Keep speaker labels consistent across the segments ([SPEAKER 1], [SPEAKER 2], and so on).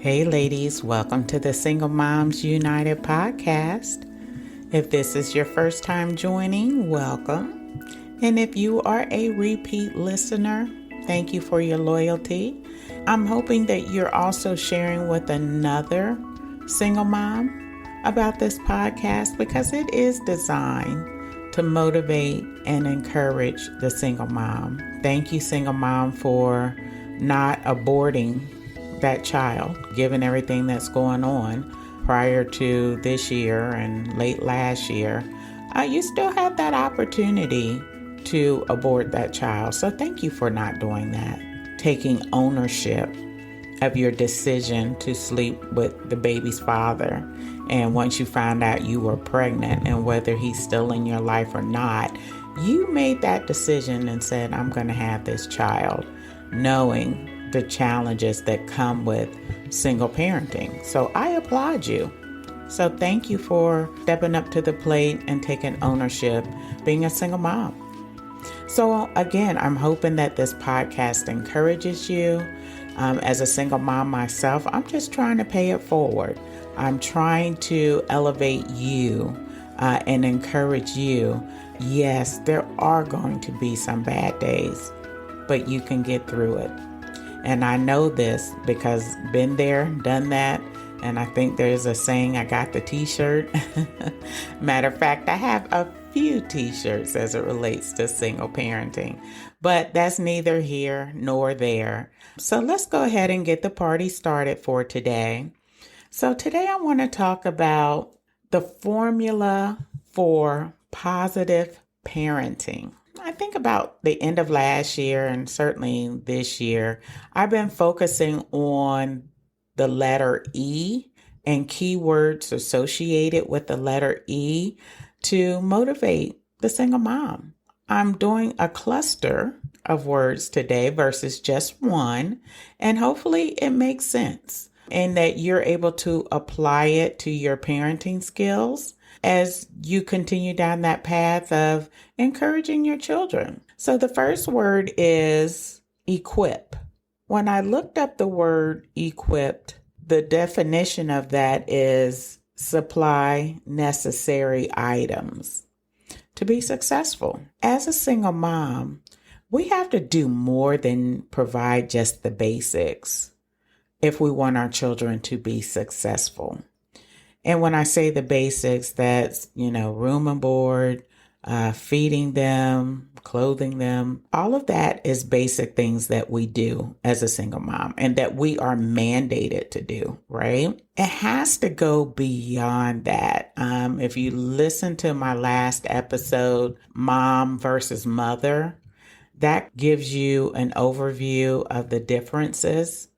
[SPEAKER 1] Hey ladies, welcome to the Single Moms United podcast. If this is your first time joining, welcome. And if you are a repeat listener, thank you for your loyalty. I'm hoping that you're also sharing with another single mom about this podcast because it is designed to motivate and encourage the single mom. Thank you, single mom, for not aborting that child, given everything that's going on prior to this year and late last year. You still have that opportunity to abort that child. So thank you for not doing that. Taking ownership of your decision to sleep with the baby's father. And once you found out you were pregnant and whether he's still in your life or not, you made that decision and said, I'm going to have this child, knowing the challenges that come with single parenting. So I applaud you. So thank you for stepping up to the plate and taking ownership, being a single mom. So again, I'm hoping that this podcast encourages you. As a single mom myself, I'm just trying to pay it forward. I'm trying to elevate you and encourage you. Yes, there are going to be some bad days, but you can get through it. And I know this because been there, done that. And I think there's a saying, I got the t-shirt. Matter of fact, I have a few t-shirts as it relates to single parenting, but that's neither here nor there. So let's go ahead and get the party started for today. So today I want to talk about the formula for positive parenting. I think about the end of last year and certainly this year, I've been focusing on the letter E and keywords associated with the letter E to motivate the single mom. I'm doing a cluster of words today versus just one, and hopefully it makes sense and that you're able to apply it to your parenting skills as you continue down that path of encouraging your children. So the first word is equip. When I looked up the word equipped, the definition of that is supply necessary items to be successful. As a single mom, we have to do more than provide just the basics if we want our children to be successful. And when I say the basics, that's, room and board, feeding them, clothing them. All of that is basic things that we do as a single mom and that we are mandated to do, right? It has to go beyond that. If you listen to my last episode, Mom versus Mother, that gives you an overview of the differences.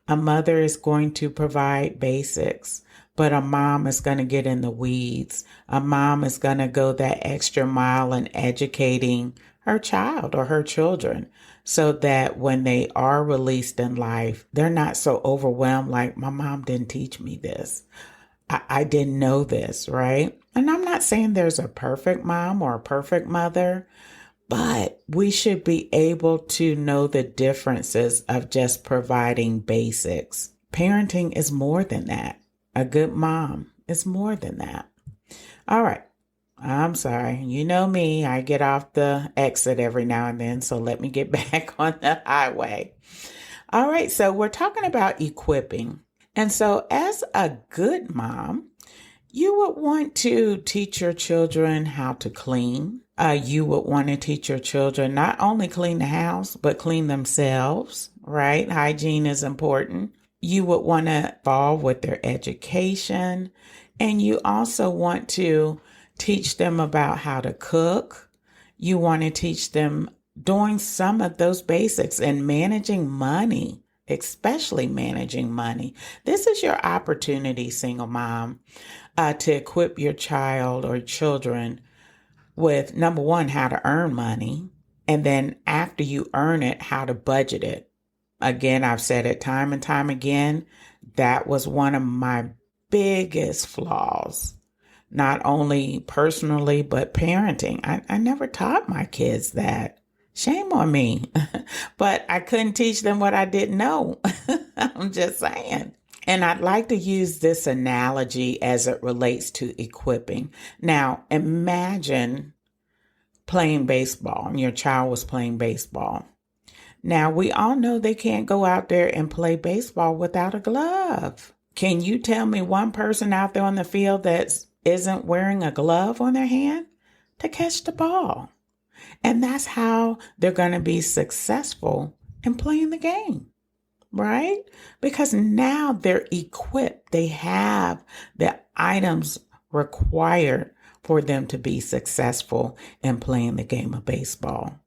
[SPEAKER 1] A mother is going to provide basics, but a mom is going to get in the weeds. A mom is going to go that extra mile in educating her child or her children so that when they are released in life, they're not so overwhelmed like, my mom didn't teach me this. I didn't know this, right? And I'm not saying there's a perfect mom or a perfect mother, but we should be able to know the differences of just providing basics. Parenting is more than that. A good mom is more than that. All right. I'm sorry. You know me. I get off the exit every now and then, so let me get back on the highway. All right. So we're talking about equipping. And so as a good mom, you would want to teach your children how to clean. You would want to teach your children not only clean the house, but clean themselves, right? Hygiene is important. You would want to involve with their education. And you also want to teach them about how to cook. You want to teach them doing some of those basics and managing money, especially managing money. This is your opportunity, single mom, to equip your child or children with, number one, how to earn money. And then after you earn it, how to budget it. Again, I've said it time and time again. That was one of my biggest flaws, not only personally, but parenting. I never taught my kids that. Shame on me. But I couldn't teach them what I didn't know. I'm just saying. And I'd like to use this analogy as it relates to equipping. Now, imagine playing baseball and your child was playing baseball. Now, we all know they can't go out there and play baseball without a glove. Can you tell me one person out there on the field that isn't wearing a glove on their hand to catch the ball? And that's how they're going to be successful in playing the game, right? Because now they're equipped. They have the items required for them to be successful in playing the game of baseball.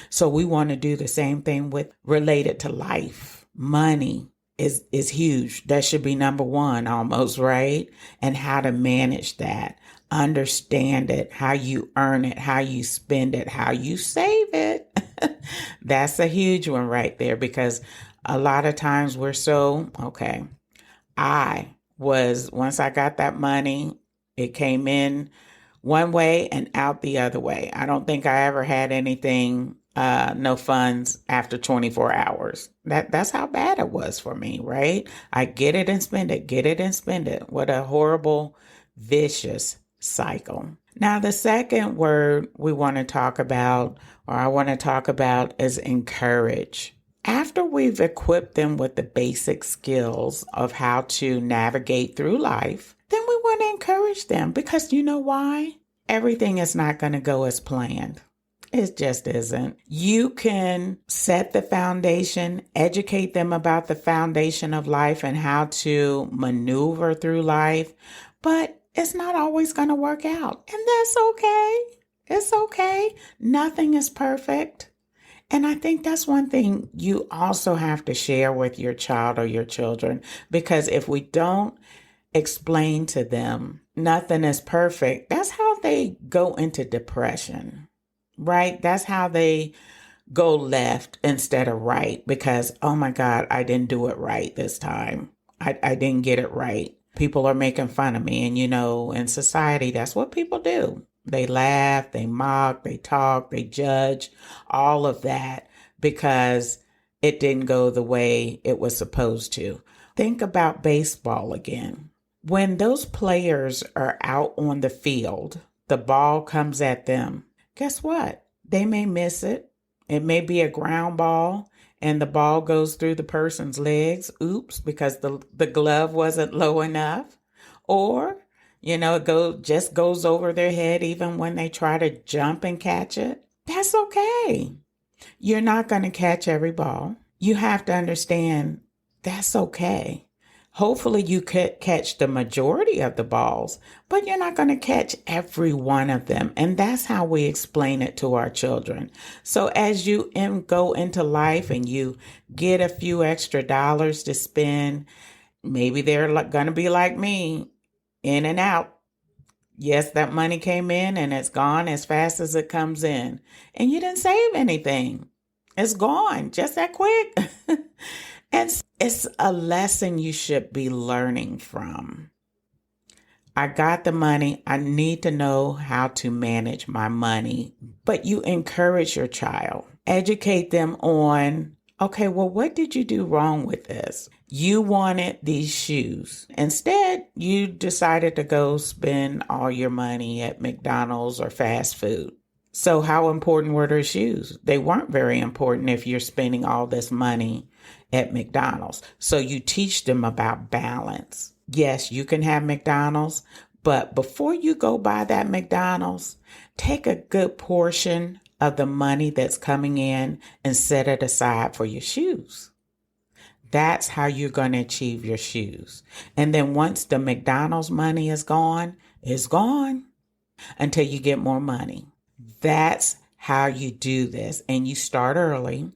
[SPEAKER 1] So we want to do the same thing with related to life. Money is huge. That should be number one almost, right? And how to manage that. Understand it, how you earn it, how you spend it, how you save it. That's a huge one right there, because a lot of times we're so, okay, once I got that money, it came in one way and out the other way. I don't think I ever had anything, no funds after 24 hours. That's how bad it was for me, right? I get it and spend it, get it and spend it. What a horrible, vicious cycle. Now, the second word we want to talk about, or I want to talk about, is encourage. After we've equipped them with the basic skills of how to navigate through life, then we want to encourage them, because you know why? Everything is not going to go as planned. It just isn't. You can set the foundation, educate them about the foundation of life and how to maneuver through life, but it's not always going to work out. And that's okay. It's okay. Nothing is perfect. And I think that's one thing you also have to share with your child or your children, because if we don't explain to them nothing is perfect, that's how they go into depression, right? That's how they go left instead of right, because, oh my God, I didn't do it right this time. I didn't get it right. People are making fun of me. And in society, that's what people do. They laugh, they mock, they talk, they judge, all of that because it didn't go the way it was supposed to. Think about baseball again. When those players are out on the field, the ball comes at them. Guess what? They may miss it. It may be a ground ball and the ball goes through the person's legs. Oops, because the glove wasn't low enough. Or it just goes over their head even when they try to jump and catch it. That's okay. You're not going to catch every ball. You have to understand that's okay. Hopefully you could catch the majority of the balls, but you're not going to catch every one of them. And that's how we explain it to our children. So as you go into life and you get a few extra dollars to spend, maybe they're going to be like me, in and out. Yes, that money came in and it's gone as fast as it comes in. And you didn't save anything. It's gone just that quick. And it's a lesson you should be learning from. I got the money. I need to know how to manage my money. But you encourage your child. Educate them on, okay, well, what did you do wrong with this? You wanted these shoes. Instead, you decided to go spend all your money at McDonald's or fast food. So how important were their shoes? They weren't very important if you're spending all this money at McDonald's. So you teach them about balance. Yes, you can have McDonald's, but before you go buy that McDonald's, take a good portion of the money that's coming in and set it aside for your shoes. That's how you're going to achieve your shoes. And then once the McDonald's money is gone, it's gone until you get more money. That's how you do this. And you start early.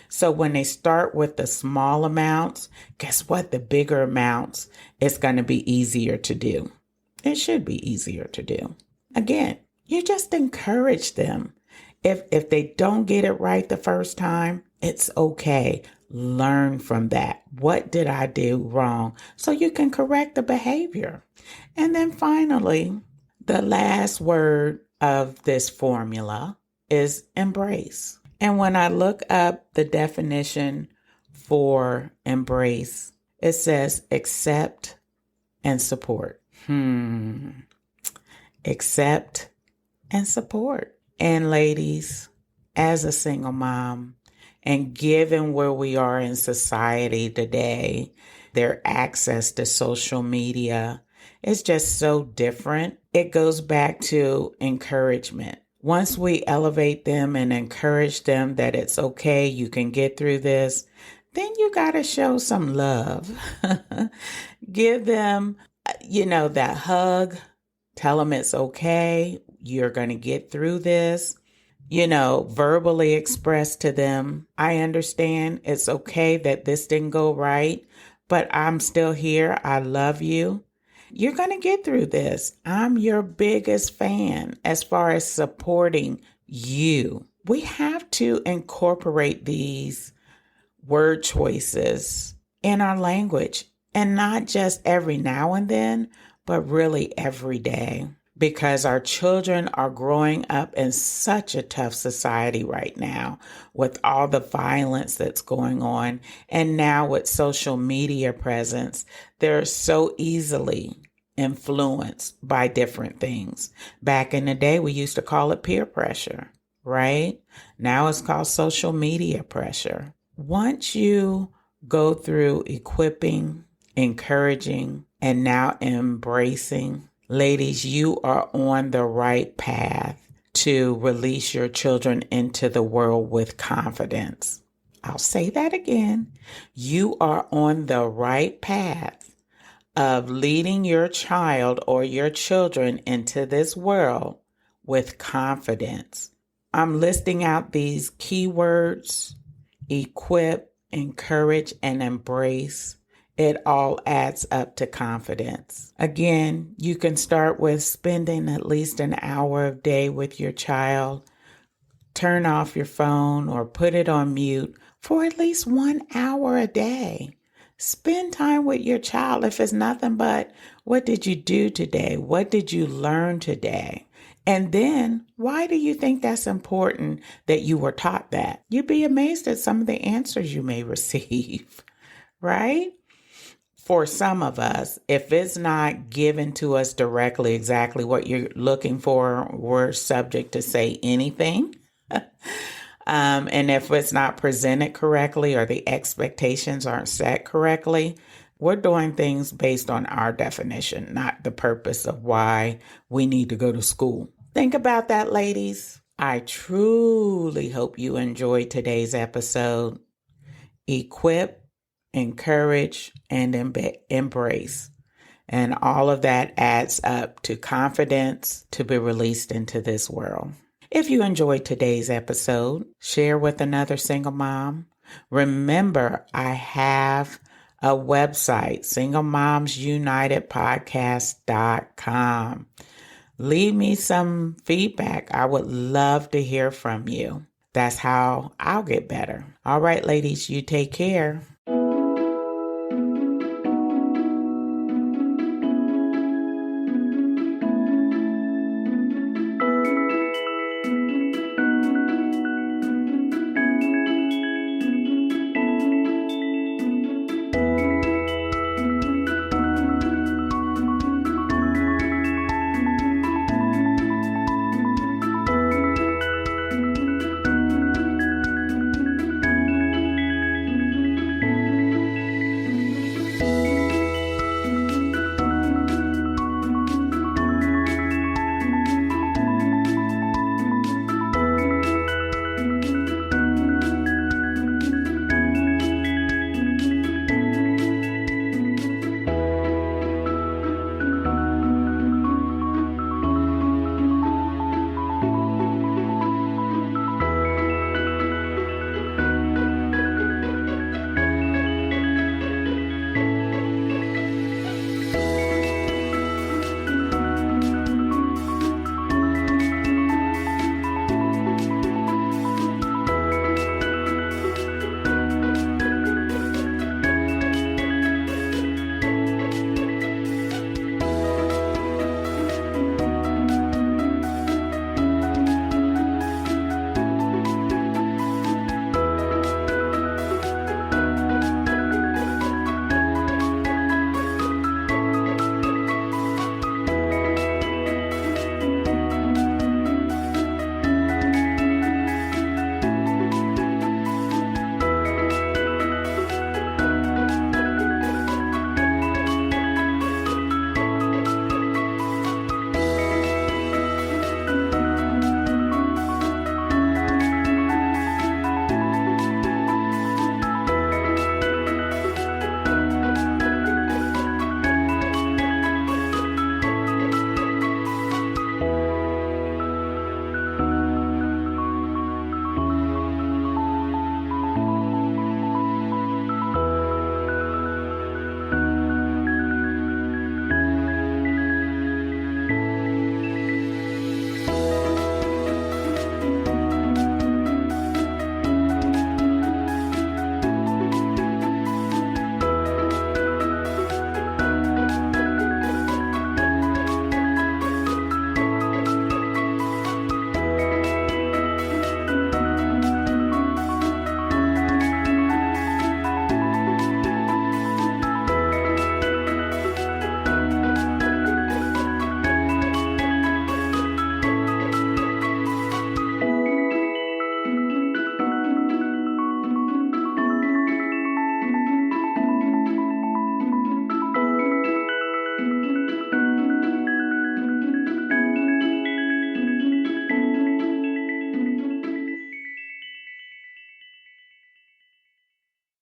[SPEAKER 1] So when they start with the small amounts, guess what? The bigger amounts, it's going to be easier to do. It should be easier to do. Again, you just encourage them. If they don't get it right the first time, it's okay. Learn from that. What did I do wrong? So you can correct the behavior. And then finally, the last word of this formula is embrace. And when I look up the definition for embrace, It says accept and support. Accept and support. And ladies, as a single mom, and given where we are in society today, their access to social media is just so different. It goes back to encouragement. Once we elevate them and encourage them that it's okay, you can get through this, then you got to show some love. Give them, that hug. Tell them it's okay. You're going to get through this. Verbally express to them, I understand it's okay that this didn't go right, but I'm still here. I love you. You're going to get through this. I'm your biggest fan as far as supporting you. We have to incorporate these word choices in our language, and not just every now and then, but really every day. Because our children are growing up in such a tough society right now with all the violence that's going on. And now with social media presence, they're so easily influenced by different things. Back in the day, we used to call it peer pressure, right? Now it's called social media pressure. Once you go through equipping, encouraging, and now embracing, ladies, you are on the right path to release your children into the world with confidence. I'll say that again. You are on the right path of leading your child or your children into this world with confidence. I'm listing out these keywords: equip, encourage, and embrace. It all adds up to confidence. Again, you can start with spending at least an hour a day with your child. Turn off your phone or put it on mute for at least 1 hour a day. Spend time with your child. If it's nothing but, what did you do today? What did you learn today? And then, why do you think that's important that you were taught that? You'd be amazed at some of the answers you may receive, right? For some of us, if it's not given to us directly exactly what you're looking for, we're subject to say anything. And if it's not presented correctly or the expectations aren't set correctly, we're doing things based on our definition, not the purpose of why we need to go to school. Think about that, ladies. I truly hope you enjoyed today's episode. Equip, encourage, and embrace. And all of that adds up to confidence to be released into this world. If you enjoyed today's episode, share with another single mom. Remember, I have a website, singlemomsunitedpodcast.com. Leave me some feedback. I would love to hear from you. That's how I'll get better. All right, ladies, you take care.